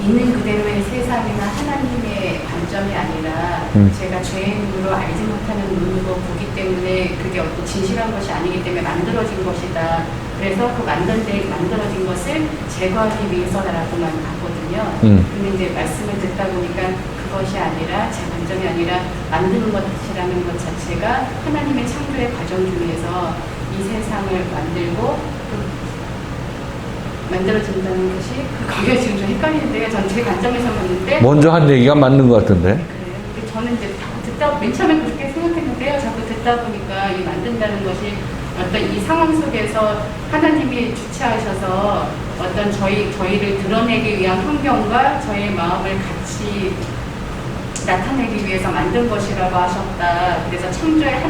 있는 그대로의 세상이나 하나님의 관점이 아니라 제가 죄인으로 알지 못하는 눈으로 보기 때문에 그게 어떤 진실한 것이 아니기 때문에 만들어진 것이다. 그래서 그 만들어진 것을 제거하기 위해서라고만 봤거든요. 근데 이제 말씀을 듣다 보니까 그것이 아니라 제 관점이 아니라 만드는 것이라는 것 자체가 하나님의 창조의 과정 중에서 이 세상을 만들고 만들어진다는 것이 그게 지금 좀 헷갈리는데요. 전 제 관점에서 봤는데 먼저 한 얘기가 맞는 것 같은데. 그래요. 근데 저는 이제 듣다 맨 처음에 그렇게 생각했는데요. 자꾸 듣다 보니까 이 만든다는 것이 어떤 이 상황 속에서 하나님이 주체하셔서 어떤 저희를 드러내기 위한 환경과 저희의 마음을 같이 나타내기 위해서 만든 것이라고 하셨다. 그래서 창조의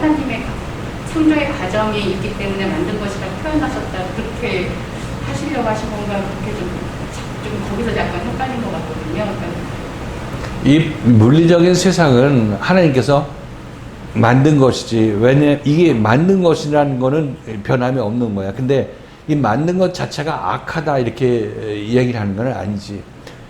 과정이 있기 때문에 만든 것이라고 표현하셨다. 그렇게 하시려고 하신 건가 그렇게 좀 거기서 약간 헷갈린 것 같거든요. 그러니까 이 물리적인 세상은 하나님께서 만든 것이지, 왜냐면 이게 만든 것이라는 거는 변함이 없는 거야. 근데 이 만든 것 자체가 악하다 이렇게 얘기를 하는 건 아니지.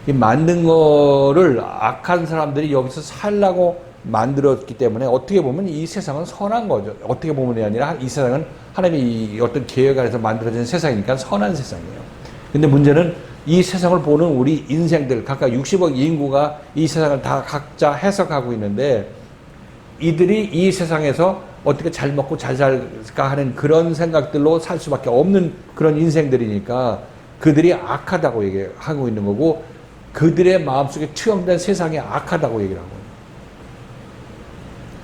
이 만든 거를 악한 사람들이 여기서 살라고 만들었기 때문에 어떻게 보면 이 세상은 선한 거죠. 어떻게 보면이 아니라 이 세상은 하나님이 어떤 계획 안에서 만들어진 세상이니까 선한 세상이에요. 근데 문제는 이 세상을 보는 우리 인생들, 각각 60억 인구가 이 세상을 다 각자 해석하고 있는데 이들이 이 세상에서 어떻게 잘 먹고 잘 살까 하는 그런 생각들로 살 수밖에 없는 그런 인생들이니까 그들이 악하다고 얘기하고 있는 거고 그들의 마음속에 투영된 세상이 악하다고 얘기를 하고 있는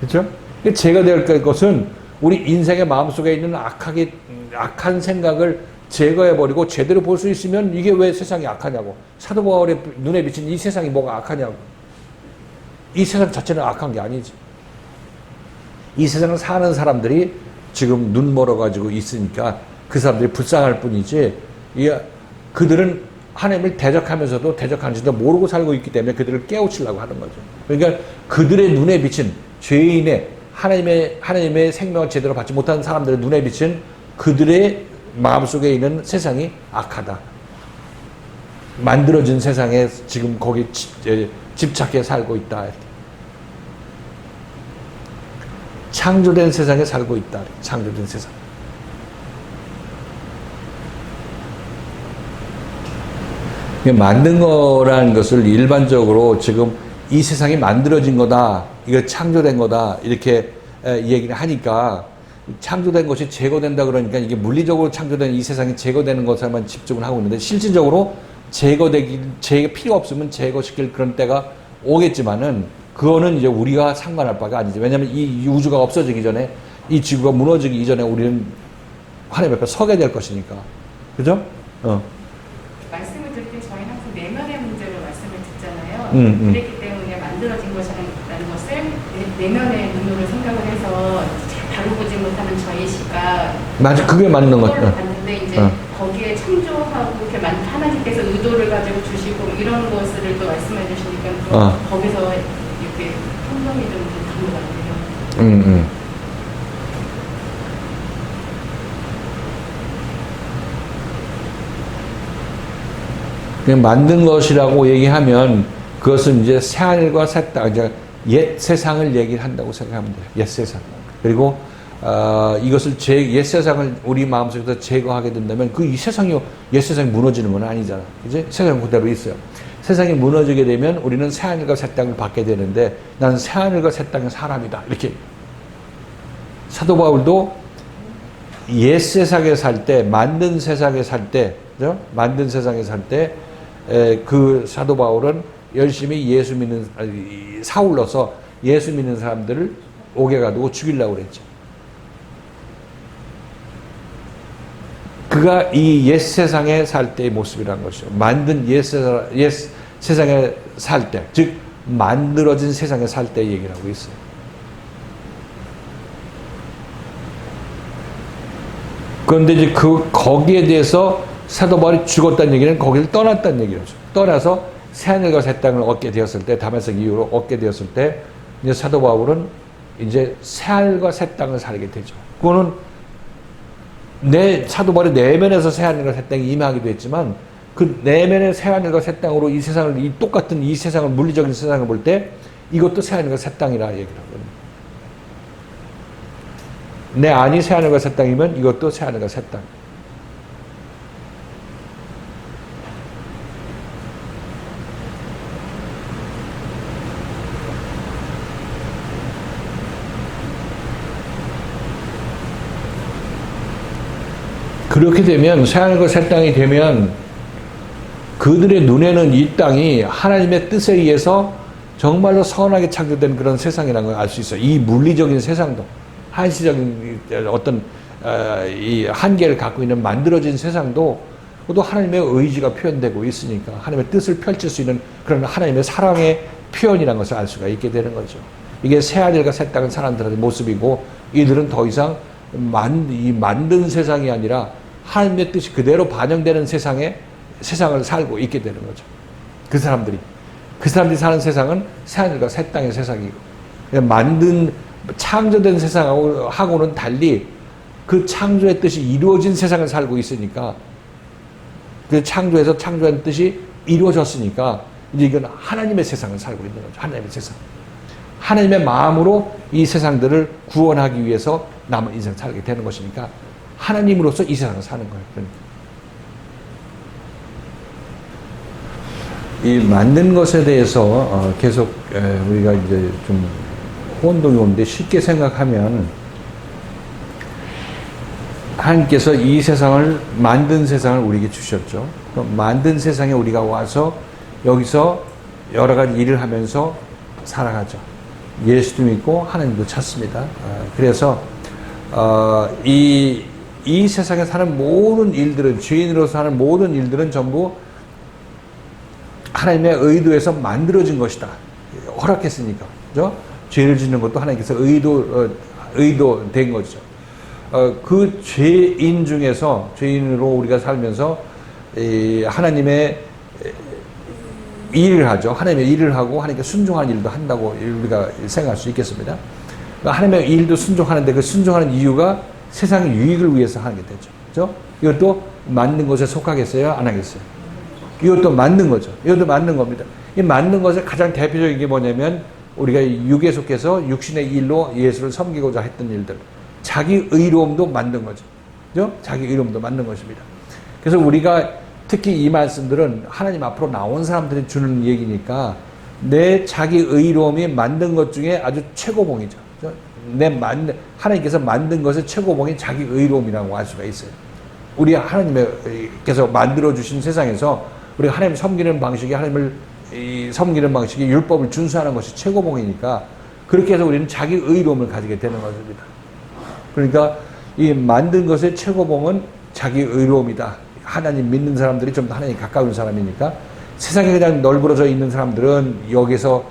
거예요. 그렇죠? 제거될 것은 우리 인생의 마음속에 있는 악한 생각을 제거해버리고 제대로 볼 수 있으면 이게 왜 세상이 악하냐고. 사도 바울의 눈에 비친 이 세상이 뭐가 악하냐고. 이 세상 자체는 악한 게 아니지. 이 세상을 사는 사람들이 지금 눈 멀어가지고 있으니까 그 사람들이 불쌍할 뿐이지, 그들은 하나님을 대적하면서도 대적하는지도 모르고 살고 있기 때문에 그들을 깨우치려고 하는 거죠. 그러니까 그들의 눈에 비친 죄인의 하나님의 생명을 제대로 받지 못한 사람들의 눈에 비친 그들의 마음속에 있는 세상이 악하다. 만들어진 세상에 지금 거기 집착해 살고 있다. 창조된 세상에 살고 있다. 창조된 세상. 만든 거라는 것을 일반적으로 지금 이 세상이 만들어진 거다, 이거 창조된 거다, 이렇게 얘기를 하니까 창조된 것이 제거된다 그러니까 이게 물리적으로 창조된 이 세상이 제거되는 것에만 집중을 하고 있는데 실질적으로 필요 없으면 제거시킬 그런 때가 오겠지만은 그거는 이제 우리가 상관할 바가 아니지. 왜냐하면 이 우주가 없어지기 전에, 이 지구가 무너지기 이전에 우리는 하나님 앞에 서게 될 것이니까. 그죠? 말씀을 들을 때 저희는 항상 내면의 문제로 말씀을 듣잖아요. 그렇기 때문에 만들어진 것이라는 것을 내면의 눈으로 생각을 해서 바로 보지 못하는 저희 시각. 맞아, 그게 맞는 것 같아. 봤는데 이제 거기에 창조하고 이렇게 하나님께서 의도를 가지고 주시고 이런 것을 또 말씀해 주시니까 또 거기서 이렇게 혼동이 좀 된 것 같아요. 그냥 만든 것이라고 얘기하면 그것은 이제 새하늘과 새 땅, 이제 옛 세상을 얘기를 한다고 생각하면 돼요. 옛 세상. 그리고 이것을 옛 세상을 우리 마음속에서 제거하게 된다면 그 이 세상이 옛 세상이 무너지는 건 아니잖아. 이제 세상 그대로 있어요. 세상이 무너지게 되면 우리는 새하늘과 새 땅을 받게 되는데 나는 새하늘과 새 땅의 사람이다. 이렇게 사도 바울도 옛 세상에 살 때, 만든 세상에 살 때, 그죠? 만든 세상에 살 때 그 사도 바울은 열심히 예수 믿는 사울로서 예수 믿는 사람들을 옥에 가두고 죽이려고 그랬죠. 그가 이 옛 세상에 살 때의 모습이라는 것이죠. 만든 옛 세상에 살 때, 즉 만들어진 세상에 살 때 얘기를 하고 있어요. 그런데 이제 거기에 대해서 사도 바울이 죽었다는 얘기는 거기를 떠났다는 얘기죠. 떠나서 새하늘과 새 땅을 얻게 되었을 때, 다메섹 이후로 얻게 되었을 때, 이제 사도 바울은 이제 새하늘과 새 땅을 살게 되죠. 그거는 사도 바울의 내면에서 새하늘과 새 땅이 임하기도 했지만, 그 내면의 새하늘과 새 땅으로 이 세상을, 이 똑같은 이 세상을, 물리적인 세상을 볼 때 이것도 새하늘과 새 땅이라 얘기를 하거든요. 내 안이 새하늘과 새 땅이면 이것도 새하늘과 새 땅. 그렇게 되면 새하늘과 새 땅이 되면 그들의 눈에는 이 땅이 하나님의 뜻에 의해서 정말로 선하게 창조된 그런 세상이라는 걸 알 수 있어요. 이 물리적인 세상도 한시적인 어떤 이 한계를 갖고 있는 만들어진 세상도 또 하나님의 의지가 표현되고 있으니까 하나님의 뜻을 펼칠 수 있는 그런 하나님의 사랑의 표현이라는 것을 알 수가 있게 되는 거죠. 이게 새하늘과 새 땅은 사람들의 모습이고 이들은 더 이상 만든 세상이 아니라 하나님의 뜻이 그대로 반영되는 세상을 살고 있게 되는 거죠. 그 사람들이 사는 세상은 새하늘과 새 땅의 세상이고 창조된 세상하고는 달리 그 창조의 뜻이 이루어진 세상을 살고 있으니까 그 창조에서 창조한 뜻이 이루어졌으니까 이제 이건 하나님의 세상을 살고 있는 거죠. 하나님의 세상. 하나님의 마음으로 이 세상들을 구원하기 위해서 남은 인생을 살게 되는 것이니까 하나님으로서 이 세상을 사는 거예요. 그러니까. 이 만든 것에 대해서 계속 우리가 이제 좀 혼동이 오는데 쉽게 생각하면 하나님께서 이 세상을 만든 세상을 우리에게 주셨죠. 만든 세상에 우리가 와서 여기서 여러 가지 일을 하면서 살아가죠. 예수도 믿고 하나님도 찾습니다. 그래서 이 세상에 사는 모든 일들은 죄인으로서 하는 모든 일들은 전부 하나님의 의도에서 만들어진 것이다. 허락했으니까. 그죠? 죄를 짓는 것도 하나님께서 의도된 거죠. 그 죄인 중에서 죄인으로 우리가 살면서 하나님의 일을 하죠. 하나님의 일을 하고 하나님께 순종하는 일도 한다고 우리가 생각할 수 있겠습니다. 하나님의 일도 순종하는데 그 순종하는 이유가 세상의 유익을 위해서 하는 게 되죠. 그죠? 이것도 만든 것에 속하겠어요? 안 하겠어요? 이것도 만든 거죠. 이것도 만든 겁니다. 이 만든 것의 가장 대표적인 게 뭐냐면 우리가 육에 속해서 육신의 일로 예수를 섬기고자 했던 일들. 자기 의로움도 만든 거죠. 그죠? 자기 의로움도 만든 것입니다. 그래서 우리가 특히 이 말씀들은 하나님 앞으로 나온 사람들이 주는 얘기니까 내 자기 의로움이 만든 것 중에 아주 최고봉이죠. 그죠? 하나님께서 만든 것의 최고봉이 자기 의로움이라고 할 수가 있어요. 우리 하나님께서 만들어주신 세상에서 우리가 하나님 섬기는 방식이 섬기는 방식이 율법을 준수하는 것이 최고봉이니까 그렇게 해서 우리는 자기 의로움을 가지게 되는 것입니다. 그러니까 이 만든 것의 최고봉은 자기 의로움이다. 하나님 믿는 사람들이 좀 더 하나님 가까운 사람이니까 세상에 그냥 널브러져 있는 사람들은 여기서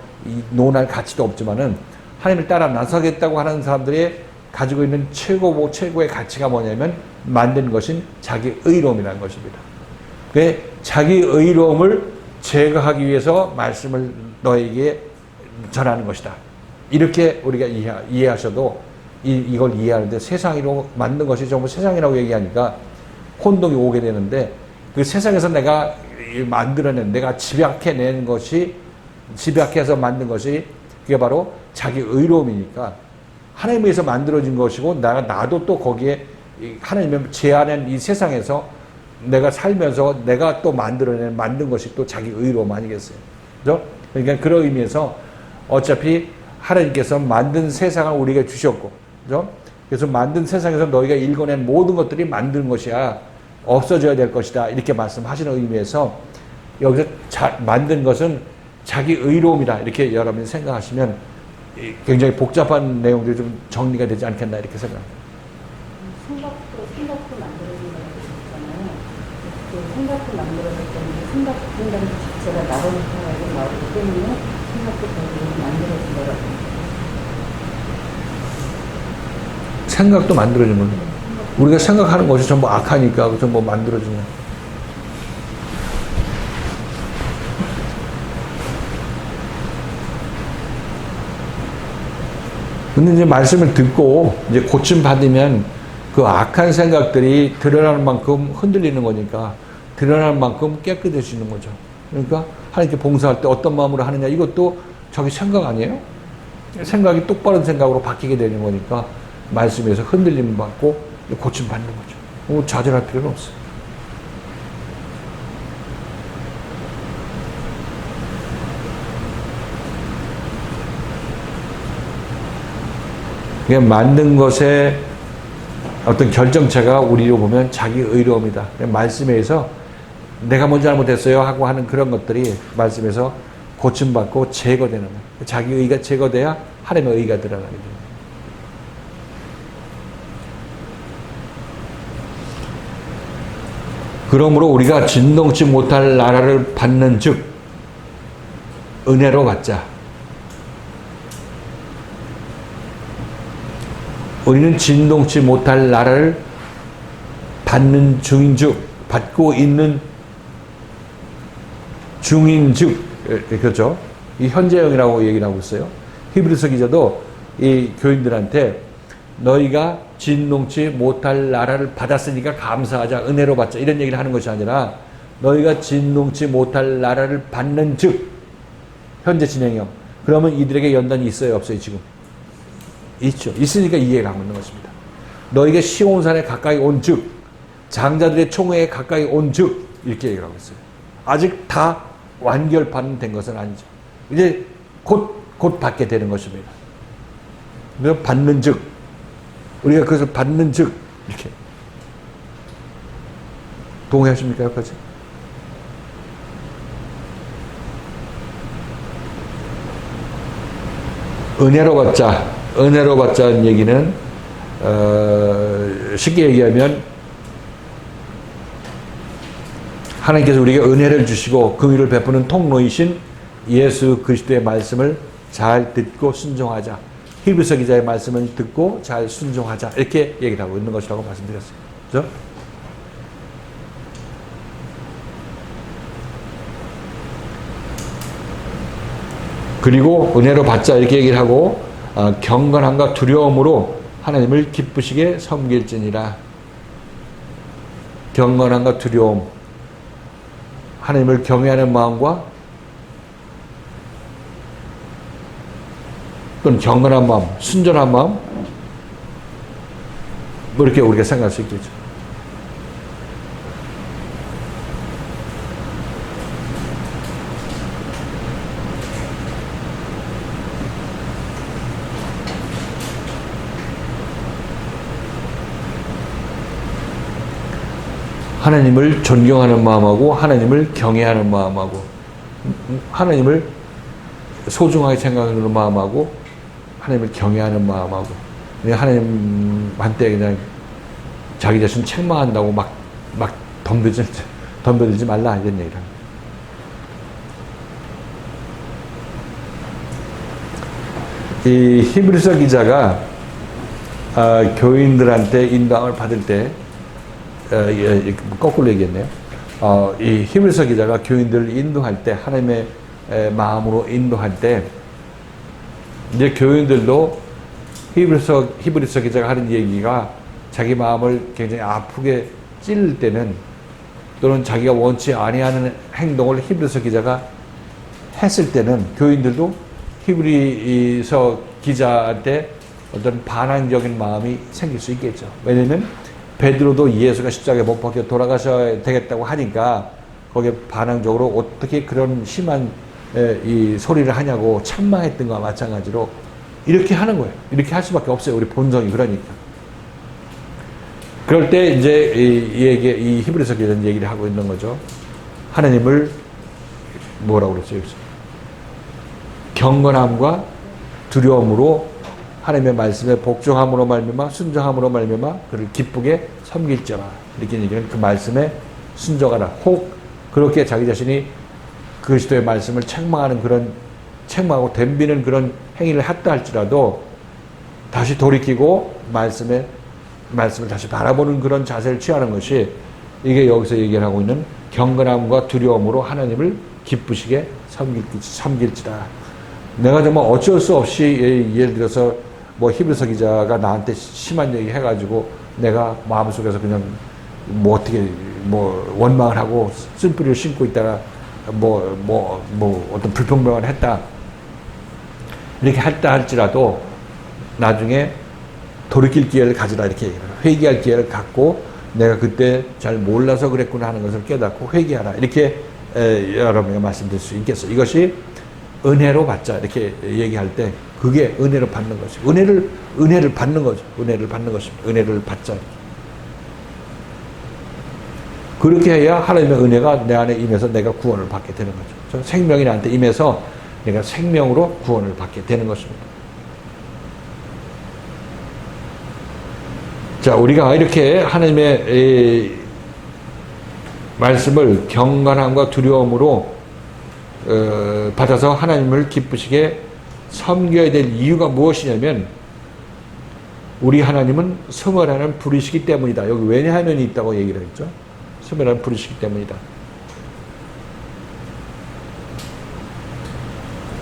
논할 가치도 없지만은 하나님을 따라 나서겠다고 하는 사람들이 가지고 있는 최고의 가치가 뭐냐면 만든 것인 자기 의로움이라는 것입니다. 그 자기 의로움을 제거하기 위해서 말씀을 너에게 전하는 것이다. 이렇게 우리가 이해하셔도 이걸 이해하는데 세상으로 만든 것이 전부 세상이라고 얘기하니까 혼동이 오게 되는데 그 세상에서 내가 만들어낸 내가 집약해서 만든 것이 그게 바로 자기 의로움이니까 하나님에 의해서 만들어진 것이고 나도 또 거기에 하나님의 제안한 이 세상에서 내가 살면서 내가 또 만든 것이 또 자기 의로움 아니겠어요? 그죠? 그러니까 그런 의미에서 어차피 하나님께서 만든 세상을 우리에게 주셨고, 그죠? 그래서 만든 세상에서 너희가 읽어낸 모든 것들이 만든 것이야. 없어져야 될 것이다. 이렇게 말씀하시는 의미에서 여기서 만든 것은 자기 의로움이다. 이렇게 여러분이 생각하시면 굉장히 복잡한 내용들이 좀 정리가 되지 않겠나 이렇게 생각합니다. 생각도 만들어진 거라고 했잖아요. 그 생각도 만들어질 때문에 생각 자체가 나로부터 나오기 때문에 생각도 결국은 만들어진 거라고. 생각도 만들어진 겁니다. 우리가 생각하는 것이 전부 악하니까 전부 만들어지냐. 근데 이제 말씀을 듣고 이제 고침 받으면 그 악한 생각들이 드러나는 만큼 흔들리는 거니까 드러날 만큼 깨끗해지는 거죠. 그러니까 하나님께 봉사할 때 어떤 마음으로 하느냐, 이것도 자기 생각 아니에요? 생각이 똑바른 생각으로 바뀌게 되는 거니까 말씀에서 흔들림 받고 고침 받는 거죠. 좌절할 필요는 없어요. 만든 것의 어떤 결정체가 우리로 보면 자기 의로움이다. 말씀에 의해서 내가 뭔 잘못했어요 하고 하는 그런 것들이 말씀에서 고침받고 제거되는 거예요. 자기 의가 제거돼야 하나님의 의가 드러나게 됩니다. 그러므로 우리가 진동치 못할 나라를 받는 즉 은혜로 받자. 우리는 진동치 못할 나라를 받는 중인즉, 받고 있는 중인즉, 그렇죠? 이 현재형이라고 얘기를 하고 있어요. 히브리서 기자도 이 교인들한테 너희가 진동치 못할 나라를 받았으니까 감사하자, 은혜로 받자, 이런 얘기를 하는 것이 아니라 너희가 진동치 못할 나라를 받는 즉, 현재 진행형. 그러면 이들에게 연단이 있어요, 없어요, 지금? 있죠. 있으니까 이해가 안 맞는 것입니다. 너희가 시온산에 가까이 온 즉, 장자들의 총회에 가까이 온 즉, 이렇게 얘기를 하고 있어요. 아직 다 완결판된 것은 아니죠. 이제 곧 받게 되는 것입니다. 그래서 받는 즉, 우리가 그것을 받는 즉, 이렇게. 동의하십니까, 여기까지? 은혜로 받자. 은혜로 받자는 얘기는 쉽게 얘기하면 하나님께서 우리에게 은혜를 주시고 긍휼을 베푸는 통로이신 예수 그리스도의 말씀을 잘 듣고 순종하자. 히브리서 기자의 말씀을 듣고 잘 순종하자. 이렇게 얘기를 하고 있는 것이라고 말씀드렸어요. 그렇죠? 그리고 은혜로 받자 이렇게 얘기를 하고 경건함과 두려움으로 하나님을 기쁘시게 섬길지니라. 경건함과 두려움, 하나님을 경외하는 마음과 또는 경건한 마음, 순전한 마음, 뭐 이렇게 우리가 생각할 수 있겠죠. 하나님을 존경하는 마음하고 하나님을 경외하는 마음하고 하나님을 소중하게 생각하는 마음하고 하나님을 경외하는 마음하고 하나님한테 그냥 자기 자신 책망한다고 막 덤벼들지 말라 이런 얘기를 합니다. 이 히브리서 기자가 교인들한테 인도함을 받을 때 거꾸로 얘기했네요. 이 히브리서 기자가 교인들을 인도할 때 하나님의 마음으로 인도할 때 이제 교인들도 히브리서 기자가 하는 얘기가 자기 마음을 굉장히 아프게 찔릴 때는 또는 자기가 원치 아니하는 행동을 히브리서 기자가 했을 때는 교인들도 히브리서 기자한테 어떤 반항적인 마음이 생길 수 있겠죠. 왜냐하면 베드로도 예수가 십자가에 못 박혀 돌아가셔야 되겠다고 하니까 거기에 반항적으로 어떻게 그런 심한 이 소리를 하냐고 책망했던 것과 마찬가지로 이렇게 하는 거예요. 이렇게 할 수밖에 없어요. 우리 본성이 그러니까. 그럴 때 이제 이 히브리서 기자는 얘기를 하고 있는 거죠. 하나님을 뭐라고 그랬어요? 경건함과 두려움으로 하나님의 말씀에 복종함으로 말미암아 순종함으로 말미암아 그를 기쁘게 섬길지어라. 이렇게 얘기하는 그 말씀에 순종하라. 혹 그렇게 자기 자신이 그리스도의 말씀을 책망하는 그런 책망하고 덤비는 그런 행위를 했다 할지라도 다시 돌이키고 말씀을 다시 바라보는 그런 자세를 취하는 것이 이게 여기서 얘기하고 있는 경건함과 두려움으로 하나님을 기쁘시게 섬길지라. 내가 정말 어쩔 수 없이 예를 들어서 뭐 히브리서 기자가 나한테 심한 얘기 해가지고 내가 마음속에서 그냥 뭐 어떻게 뭐 원망을 하고 쓴뿌리를 심고 있다가 뭐 어떤 불평등을 했다 이렇게 했다 할지라도 나중에 돌이킬 기회를 가지라 이렇게 얘기해요. 회개할 기회를 갖고 내가 그때 잘 몰라서 그랬구나 하는 것을 깨닫고 회개하라 이렇게 여러분에게 말씀드릴 수 있겠어요. 이것이 은혜로 받자 이렇게 얘기할 때 그게 은혜로 받는 거죠. 은혜를 받는 거죠. 은혜를 받는 것입니다. 은혜를 받자. 그렇게 해야 하나님의 은혜가 내 안에 임해서 내가 구원을 받게 되는 거죠. 생명이 나한테 임해서 내가 생명으로 구원을 받게 되는 것입니다. 자, 우리가 이렇게 하나님의 말씀을 경건함과 두려움으로 받아서 하나님을 기쁘시게 섬겨야 될 이유가 무엇이냐면 우리 하나님은 성월하는 불이시기 때문이다. 여기 왜냐하면이 있다고 얘기를 했죠. 성월하는 불이시기 때문이다.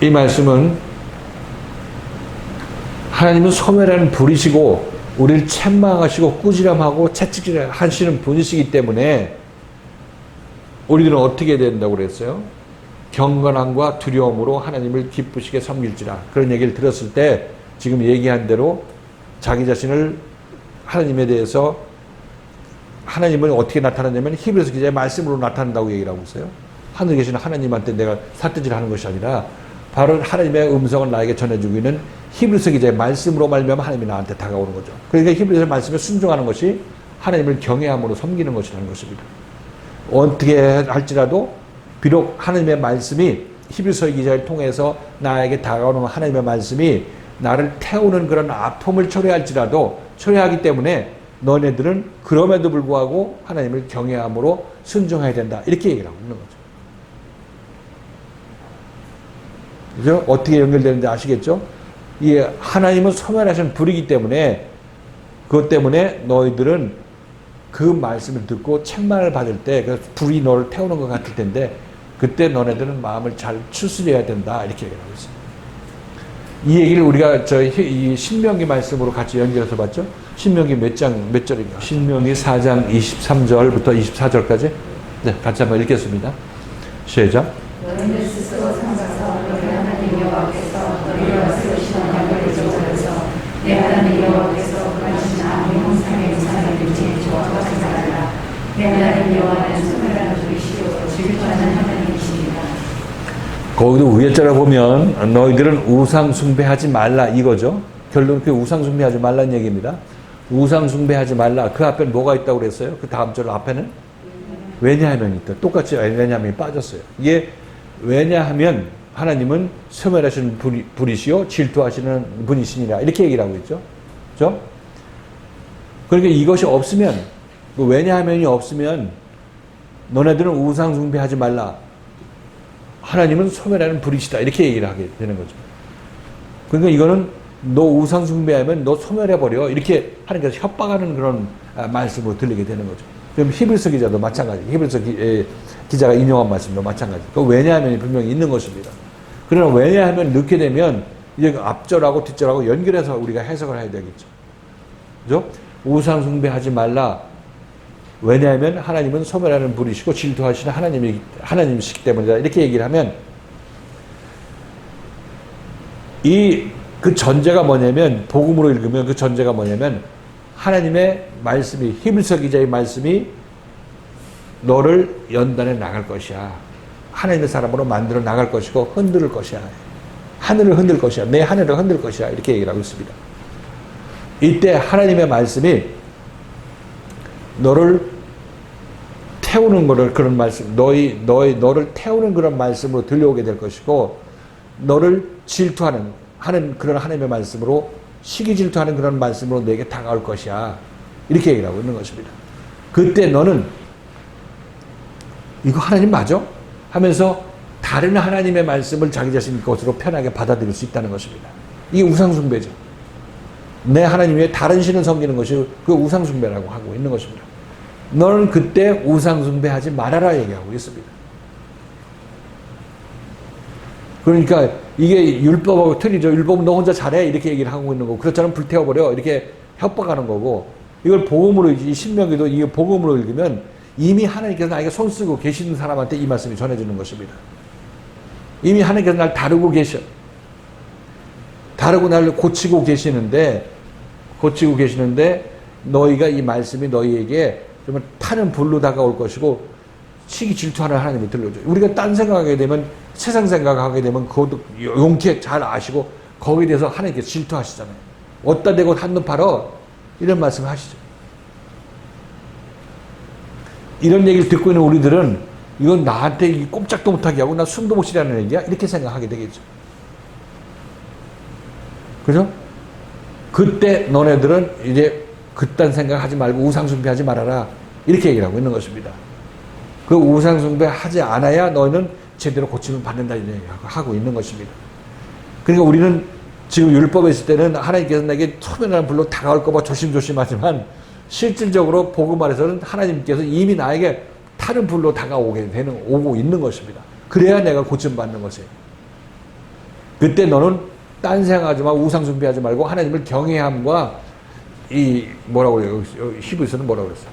이 말씀은 하나님은 소멸하는 불이시고 우리를 책망하시고 꾸지람하고 채찍질하시는 분이시기 때문에 우리들은 어떻게 해야 된다고 그랬어요? 경건함과 두려움으로 하나님을 기쁘시게 섬길지라. 그런 얘기를 들었을 때 지금 얘기한 대로 자기 자신을 하나님에 대해서 하나님은 어떻게 나타나냐면 히브리서 기자의 말씀으로 나타난다고 얘기를 하고 있어요. 하늘에 계시는 하나님한테 내가 삿대질하는 것이 아니라 바로 하나님의 음성을 나에게 전해주고 있는 히브리서 기자의 말씀으로 말미암아 하나님이 나한테 다가오는 거죠. 그러니까 히브리서 말씀에 순종하는 것이 하나님을 경외함으로 섬기는 것이라는 것입니다. 어떻게 할지라도 비록 하나님의 말씀이 히브리서 기자를 통해서 나에게 다가오는 하나님의 말씀이 나를 태우는 그런 아픔을 초래할지라도 초래하기 때문에 너네들은 그럼에도 불구하고 하나님을 경외함으로 순종해야 된다. 이렇게 얘기를 하고 있는 거죠. 그죠? 어떻게 연결되는지 아시겠죠? 이 하나님은 소멸하신 불이기 때문에 그것 때문에 너희들은 그 말씀을 듣고 책망을 받을 때 그 불이 너를 태우는 것 같을 텐데 그때 너네들은 마음을 잘 추스려야 된다. 이렇게 얘기를 하고 있습니다. 이 얘기를 우리가 이 신명기 말씀으로 같이 연결해서 봤죠? 신명기 몇 절인가? 신명기 4장 23절부터 24절까지 네, 같이 한번 읽겠습니다. 시작. 너희는 스스로 삼가서 너희 하나님 여호와께서 너희와 세우시는 약속을 지켜서 내 하나님 여호와께서 구하신 아무 형상의 우상을 등지지 하지 말라. 내 하나님 여호와는 소멸하는 분이시요 질투하는 하나님이시니라. 거기도 위에 절에 보면 너희들은 우상 숭배하지 말라 이거죠. 결론 그 우상 숭배하지 말라는 얘기입니다. 우상 숭배하지 말라. 그 앞에는 뭐가 있다고 그랬어요? 그 다음 절 앞에는 왜냐하면 있다. 똑같이 왜냐하면이 빠졌어요. 이게 왜냐하면 하나님은 소멸하시는 분이시요 질투하시는 분이시니라 이렇게 얘기를 하고 있죠. 그렇죠? 그러니까 이것이 없으면 왜냐하면이 없으면 너네들은 우상 숭배하지 말라. 하나님은 소멸하는 불이시다. 이렇게 얘기를 하게 되는 거죠. 그러니까 이거는 너 우상 숭배하면 너 소멸해버려. 이렇게 하나님께서 협박하는 그런 말씀으로 들리게 되는 거죠. 그럼 히브리서 기자도 마찬가지. 히브리서 기자가 인용한 말씀도 마찬가지. 그 왜냐하면이 분명히 있는 것입니다. 그러나 왜냐하면 넣게 되면 이제 앞절하고 뒷절하고 연결해서 우리가 해석을 해야 되겠죠. 그죠? 우상 숭배하지 말라. 왜냐하면 하나님은 소멸하는 분이시고 질투하시는 하나님이시기 때문이다. 이렇게 얘기를 하면 그 전제가 뭐냐면 복음으로 읽으면 그 전제가 뭐냐면 하나님의 말씀이 히브리서 기자의 말씀이 너를 연단해 나갈 것이야. 하나님의 사람으로 만들어 나갈 것이고 흔들 것이야. 하늘을 흔들 것이야. 내 하늘을 흔들 것이야. 이렇게 얘기를 하고 있습니다. 이때 하나님의 말씀이 너를 태우는 거를 그런 말씀, 너를 태우는 그런 말씀으로 들려오게 될 것이고, 너를 질투하는 그런 하나님의 말씀으로 시기 질투하는 그런 말씀으로 너에게 다가올 것이야. 이렇게 얘기를 하고 있는 것입니다. 그때 너는 이거 하나님 맞아? 하면서 다른 하나님의 말씀을 자기 자신 것으로 편하게 받아들일 수 있다는 것입니다. 이게 우상숭배죠. 내 하나님 외에 다른 신을 섬기는 것이 그 우상숭배라고 하고 있는 것입니다. 너는 그때 우상숭배하지 말아라 얘기하고 있습니다. 그러니까 이게 율법하고 틀리죠. 율법은 너 혼자 잘해 이렇게 얘기를 하고 있는 거고 그렇지 않으면 불태워버려 이렇게 협박하는 거고 이걸 복음으로, 이 신명기도 이게 복음으로 읽으면 이미 하나님께서 나에게 손 쓰고 계시는 사람한테 이 말씀이 전해지는 것입니다. 이미 하나님께서 날 다루고 계셔. 다루고 날 고치고 계시는데 너희가 이 말씀이 너희에게 정말 타는 불로 다가올 것이고 시기 질투하는 하나님이 들려줘요. 우리가 딴 생각하게 되면, 세상 생각하게 되면 그것도 용케 잘 아시고 거기에 대해서 하나님께서 질투하시잖아요. 어디다 대고 한눈 팔어? 이런 말씀 하시죠. 이런 얘기를 듣고 있는 우리들은 이건 나한테 꼼짝도 못하게 하고 나 숨도 못 쉬라는 얘기야? 이렇게 생각하게 되겠죠. 그죠? 그때 너네들은 이제 그딴 생각하지 말고 우상숭배하지 말아라. 이렇게 얘기를 하고 있는 것입니다. 그 우상숭배하지 않아야 너희는 제대로 고침을 받는다 이렇게 하고 있는 것입니다. 그러니까 우리는 지금 율법에 있을 때는 하나님께서 내게 초면하는 불로 다가올까 봐 조심조심하지만 실질적으로 복음 안에서는 하나님께서 이미 나에게 타는 불로 오고 있는 것입니다. 그래야 내가 고침받는 것이에요. 그때 너는 딴 생각하지 마, 우상숭배하지 말고 하나님을 경외함과 이 뭐라고 그래요? 히브리서는 뭐라고 그랬어요?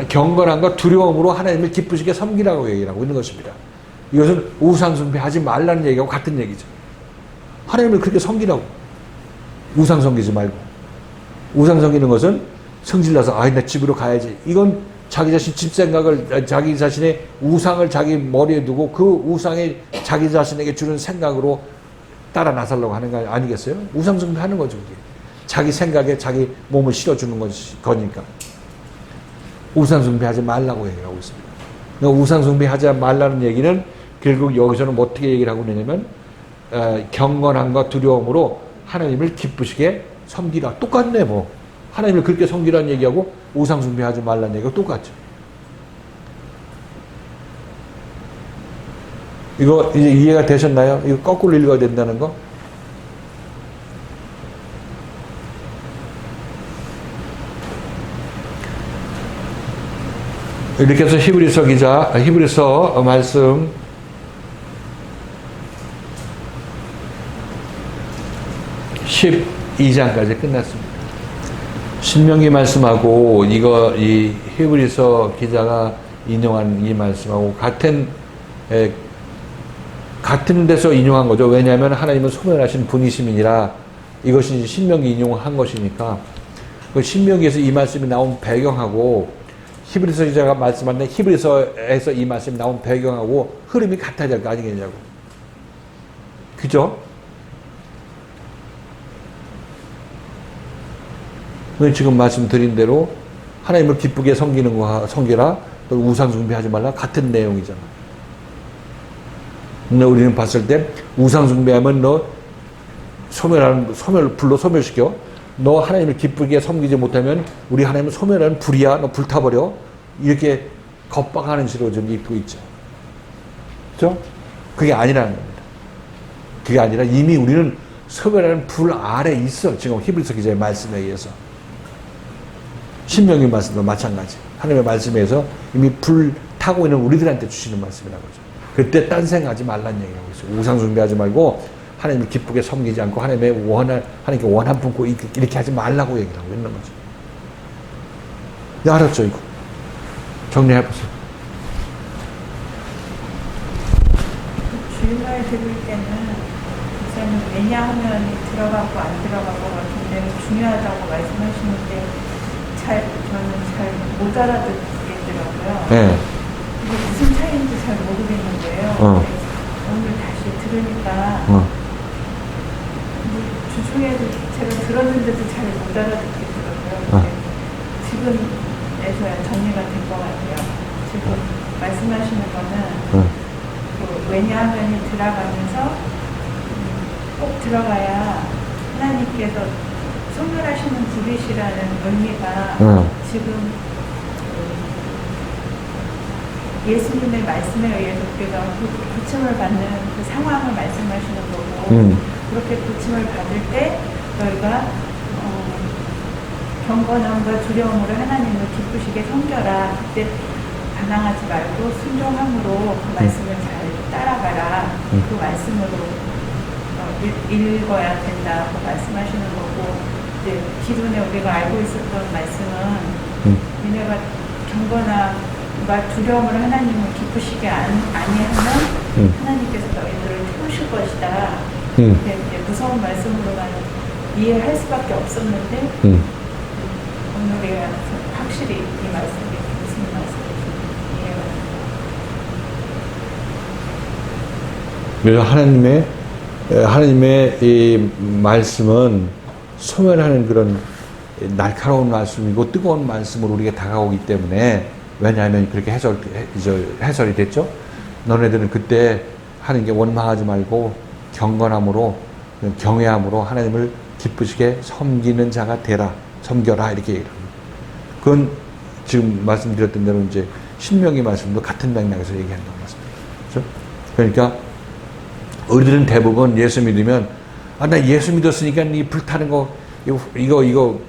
경건함과 두려움으로 하나님을 기쁘시게 섬기라고 얘기를 하고 있는 것입니다. 이것은 우상숭배하지 말라는 얘기하고 같은 얘기죠. 하나님을 그렇게 섬기라고. 우상 섬기지 말고. 우상 섬기는 것은 성질나서 나 집으로 가야지. 이건 자기 자신 집 생각을, 자기 자신의 우상을 자기 머리에 두고 그 우상에 자기 자신에게 주는 생각으로 따라 나서려고 하는 거 아니겠어요? 우상 숭배하는 거죠. 그게. 자기 생각에 자기 몸을 실어주는 거니까. 우상 숭배하지 말라고 얘기를 하고 있습니다. 그러니까 우상 숭배하지 말라는 얘기는 결국 여기서는 어떻게 얘기를 하고 있냐면 경건함과 두려움으로 하나님을 기쁘시게 섬기라. 똑같네 뭐. 하나님을 그렇게 섬기라는 얘기하고 우상 숭배하지 말라는 얘기가 똑같죠. 이거 이제 이해가 되셨나요? 이거 거꾸로 읽어야 된다는 거? 이렇게 해서 히브리서 말씀 12장까지 끝났습니다. 신명기 말씀하고 이 히브리서 기자가 인용한 이 말씀하고 같은 데서 인용한 거죠. 왜냐하면 하나님은 소멸하신 분이심이니라. 이것이 신명기 인용한 것이니까 그 신명기에서 이 말씀이 나온 배경하고 히브리서 기자가 말씀하는 히브리서에서 이 말씀이 나온 배경하고 흐름이 같아야 될 거 아니겠냐고. 그죠? 지금 말씀드린 대로 하나님을 기쁘게 섬기는 거 섬기라, 또 우상 숭배하지 말라 같은 내용이잖아. 근데 우리는 봤을 때 우상 숭배하면 너 불로 소멸시켜. 너 하나님을 기쁘게 섬기지 못하면 우리 하나님은 소멸하는 불이야. 너 불타버려. 이렇게 겁박하는 식으로 좀 입고 있죠. 그죠? 그게 아니라는 겁니다. 그게 아니라 이미 우리는 소멸하는 불 아래 있어. 지금 히브리서 기자의 말씀에 의해서. 신명기 말씀도 마찬가지. 하나님의 말씀에 의해서 이미 불 타고 있는 우리들한테 주시는 말씀이라고 하죠. 그때 딴 생각하지 말라는 얘기하고 있어요. 우상 숭배하지 말고 하나님을 기쁘게 섬기지 않고 하나님께 원한 품고 이렇게 하지 말라고 얘기를 하고 있는 거죠. 네, 알았죠, 이거? 정리해보세요. 주일날 들을 때는 목사님 왜냐하면 들어가고 안 들어가고 같은데 중요하다고 말씀하시는데 저는 잘 못 알아듣겠더라고요. 네. 이게 무슨 차이인지 잘 모르겠는 거예요. 오늘 다시 들으니까 주중에도 제가 들었는데도 잘 못 알아듣겠더라고요. 지금에서야 정리가 된 것 같아요. 지금 말씀하시는 거는 왜냐하면 들어가면서 꼭 들어가야 하나님께서 소멸하시는 불이시라는 의미가 지금 예수님의 말씀에 의해서 우리가 고침을 받는 그 상황을 말씀하시는 거고 그렇게 고침을 받을 때 너희가 경건함과 두려움으로 하나님을 기쁘시게 섬겨라. 그때 반항하지 말고 순종함으로 그 말씀을 잘 따라가라. 그 말씀으로 읽어야 된다고 말씀하시는 거고 이제 기존에 우리가 알고 있었던 말씀은 니네가 경건함과 두려움을 하나님을 기쁘시게 아니하면 하나님께서 너희들을 태우실 것이다. 근데 이제 무서운 말씀으로만 이해할 수밖에 없었는데 오늘에 확실히 이 말씀이 무슨 말씀인지 이해가 됩니다. 그래서 하나님의 이 말씀은 소멸하는 그런 날카로운 말씀이고 뜨거운 말씀으로 우리에게 다가오기 때문에, 왜냐하면 그렇게 해설이 됐죠. 너네들은 그때 하나님께 원망하지 말고 경건함으로, 경외함으로 하나님을 기쁘시게 섬기는 자가 되라, 섬겨라, 이렇게 얘기를 합니다. 그건 지금 말씀드렸던 대로 이제 신명기 말씀도 같은 맥락에서 얘기한다고 말씀드립니다. 그렇죠? 그러니까 우리들은 대부분 예수 믿으면, 나 예수 믿었으니까 이 불타는 거, 이거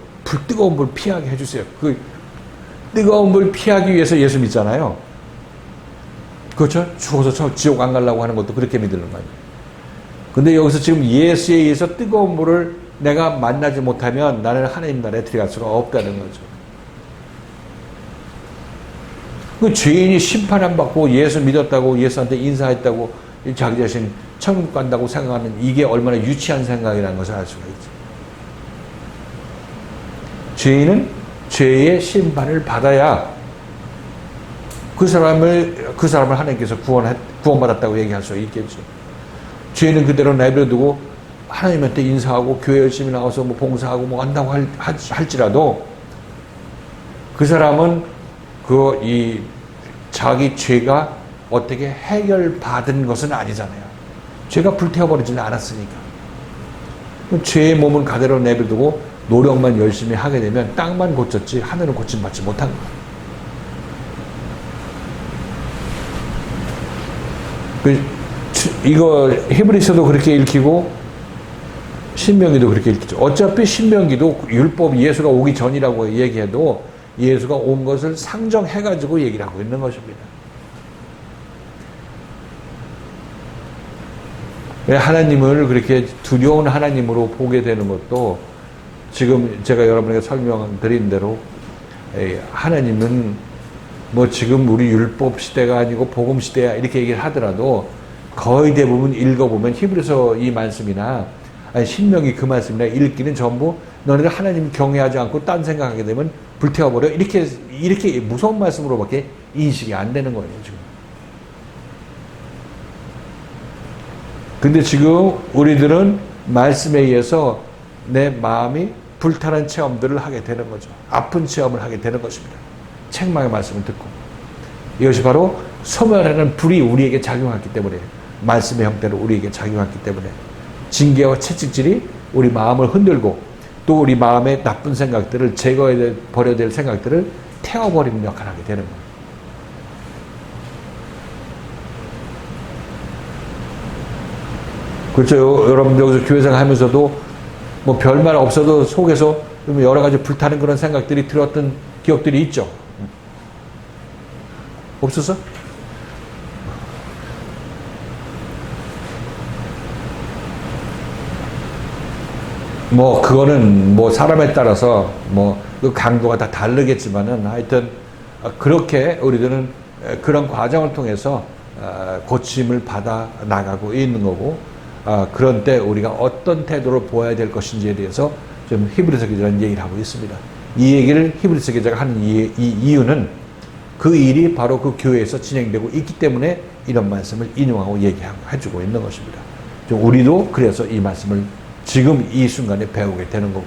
뜨거운 불 피하게 해주세요. 그 뜨거운 불 피하기 위해서 예수 믿잖아요. 그렇죠? 죽어서 지옥 안 가려고 하는 것도 그렇게 믿는 거예요. 근데 여기서 지금 예수에 의해서 뜨거운 불을 내가 만나지 못하면 나는 하나님 나라에 들어갈 수가 없다는 거죠. 그 죄인이 심판 안 받고 예수 믿었다고, 예수한테 인사했다고 자기 자신 천국 간다고 생각하는, 이게 얼마나 유치한 생각이라는 것을 알 수가 있죠. 죄인은 죄의 심판을 받아야 그 사람을 하나님께서 구원받았다고 얘기할 수 있겠죠. 죄인은 그대로 내버려두고 하나님한테 인사하고 교회 열심히 나와서 뭐 봉사하고 뭐 한다고 할지라도 그 사람은 자기 죄가 어떻게 해결받은 것은 아니잖아요. 죄가 불태워버리지는 않았으니까. 죄의 몸은 그대로 내버려두고 노력만 열심히 하게 되면 땅만 고쳤지 하늘은 고침받지 못한 거예요. 이거 히브리서도 그렇게 읽히고 신명기도 그렇게 읽히죠. 어차피 신명기도 율법 예수가 오기 전이라고 얘기해도 예수가 온 것을 상정해가지고 얘기를 하고 있는 것입니다. 하나님을 그렇게 두려운 하나님으로 보게 되는 것도, 지금 제가 여러분에게 설명드린 대로 하나님은 뭐 지금 우리 율법 시대가 아니고 복음 시대야 이렇게 얘기를 하더라도 거의 대부분 읽어보면 히브리서 이 말씀이나 신명기 그 말씀이나 읽기는 전부 너네들 하나님 경외하지 않고 딴 생각하게 되면 불태워버려, 이렇게 무서운 말씀으로밖에 인식이 안 되는 거예요 지금. 근데 지금 우리들은 말씀에 의해서 내 마음이 불타는 체험들을 하게 되는 거죠. 아픈 체험을 하게 되는 것입니다. 책망의 말씀을 듣고. 이것이 바로 소멸하는 불이 우리에게 작용했기 때문에, 말씀의 형태로 우리에게 작용했기 때문에 징계와 채찍질이 우리 마음을 흔들고 또 우리 마음의 나쁜 생각들을 버려야 될 생각들을 태워버리는 역할을 하게 되는 거예요. 그렇죠. 여러분들 여기서 교회생활 하면서도 뭐 별말 없어도 속에서 여러 가지 불타는 그런 생각들이 들었던 기억들이 있죠. 없었어? 뭐 그거는 뭐 사람에 따라서 뭐 그 강도가 다 다르겠지만은 하여튼 그렇게 우리들은 그런 과정을 통해서 고침을 받아 나가고 있는 거고, 그런 때 우리가 어떤 태도를 보여야 될 것인지에 대해서 좀 히브리서 기자는 얘기를 하고 있습니다. 이 얘기를 히브리서 기자가 하는 이유는 그 일이 바로 그 교회에서 진행되고 있기 때문에 이런 말씀을 인용하고 얘기하고 해주고 있는 것입니다. 우리도 그래서 이 말씀을 지금 이 순간에 배우게 되는 거고.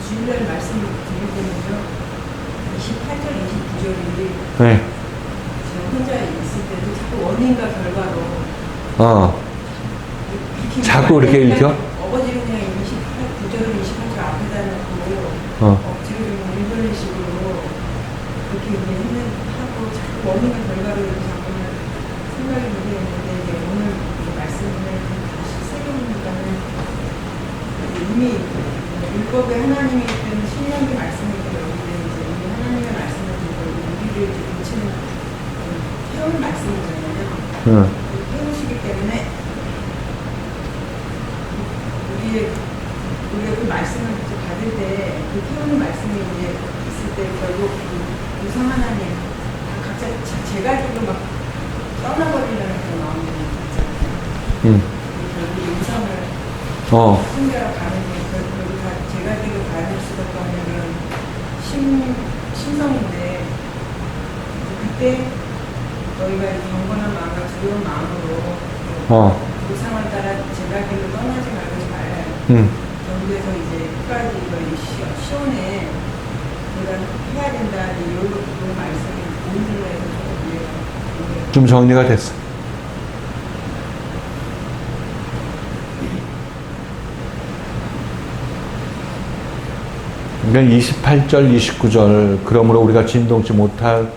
주일날 말씀을 드리면요, 28절, 29절이 네. 제가 혼자 있을 때도 자꾸 원인과 결과로 자꾸 이렇게 읽혀? 어거지로 그냥 29절을 28절 앞에다 놓고 억지로 좀 읽는 식으로 그렇게 하고 자꾸 원인과 결과로 이렇게 자꾸 생각이 들게 했는데, 이제 오늘 이 말씀을 다시 새겨보니까는 이미 율법에 하나님이 있던 신명기 말씀이고, 여기는 이제 이미 하나님의 말씀을 듣고 우리를 고치는 태우는 말씀이잖아요. 태우시기 때문에 떠나버리려는 그런 마음이 있잖아요. 음. 결국 인성을 숨겨라 가는 게 결국 다 제가 되게 가질 수밖에 없는 그런 심성인데 그때 너희가 경건한 마음과 두려운 마음으로 그 상황 따라 제가 길로 떠나지 말고 잘 경주에서 이제 끝까지 이거 시원해 내가 해야 된다 이런 말씀이 오늘날에서 조금 이해가 좀 정리가 됐어. 그러니까 28절, 29절 그러므로 우리가 진동치 못할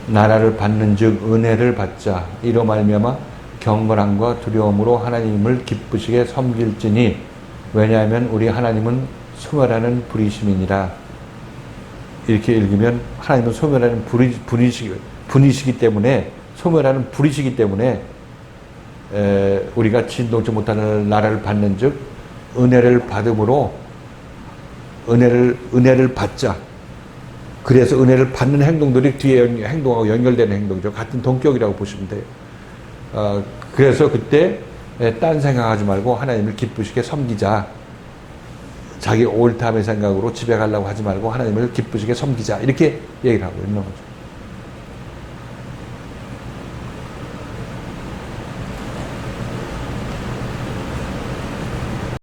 나라를 받는즉 은혜를 받자 이로 말미암아 경건함과 두려움으로 하나님을 기쁘시게 섬길지니 왜냐하면 우리 하나님은 소멸하는 불이심이니라. 이렇게 읽으면 하나님은 소멸하는 분이시기 때문에 소멸하는 불이시기 때문에 우리가 진동치 못하는 나라를 받는즉 은혜를 받음으로 은혜를 받자. 그래서 은혜를 받는 행동들이 뒤에 행동하고 연결되는 행동이죠. 같은 동격이라고 보시면 돼요. 그래서 그때 딴 생각하지 말고 하나님을 기쁘시게 섬기자. 자기 옳다의 생각으로 집에 가려고 하지 말고 하나님을 기쁘시게 섬기자. 이렇게 얘기를 하고 있는 거죠.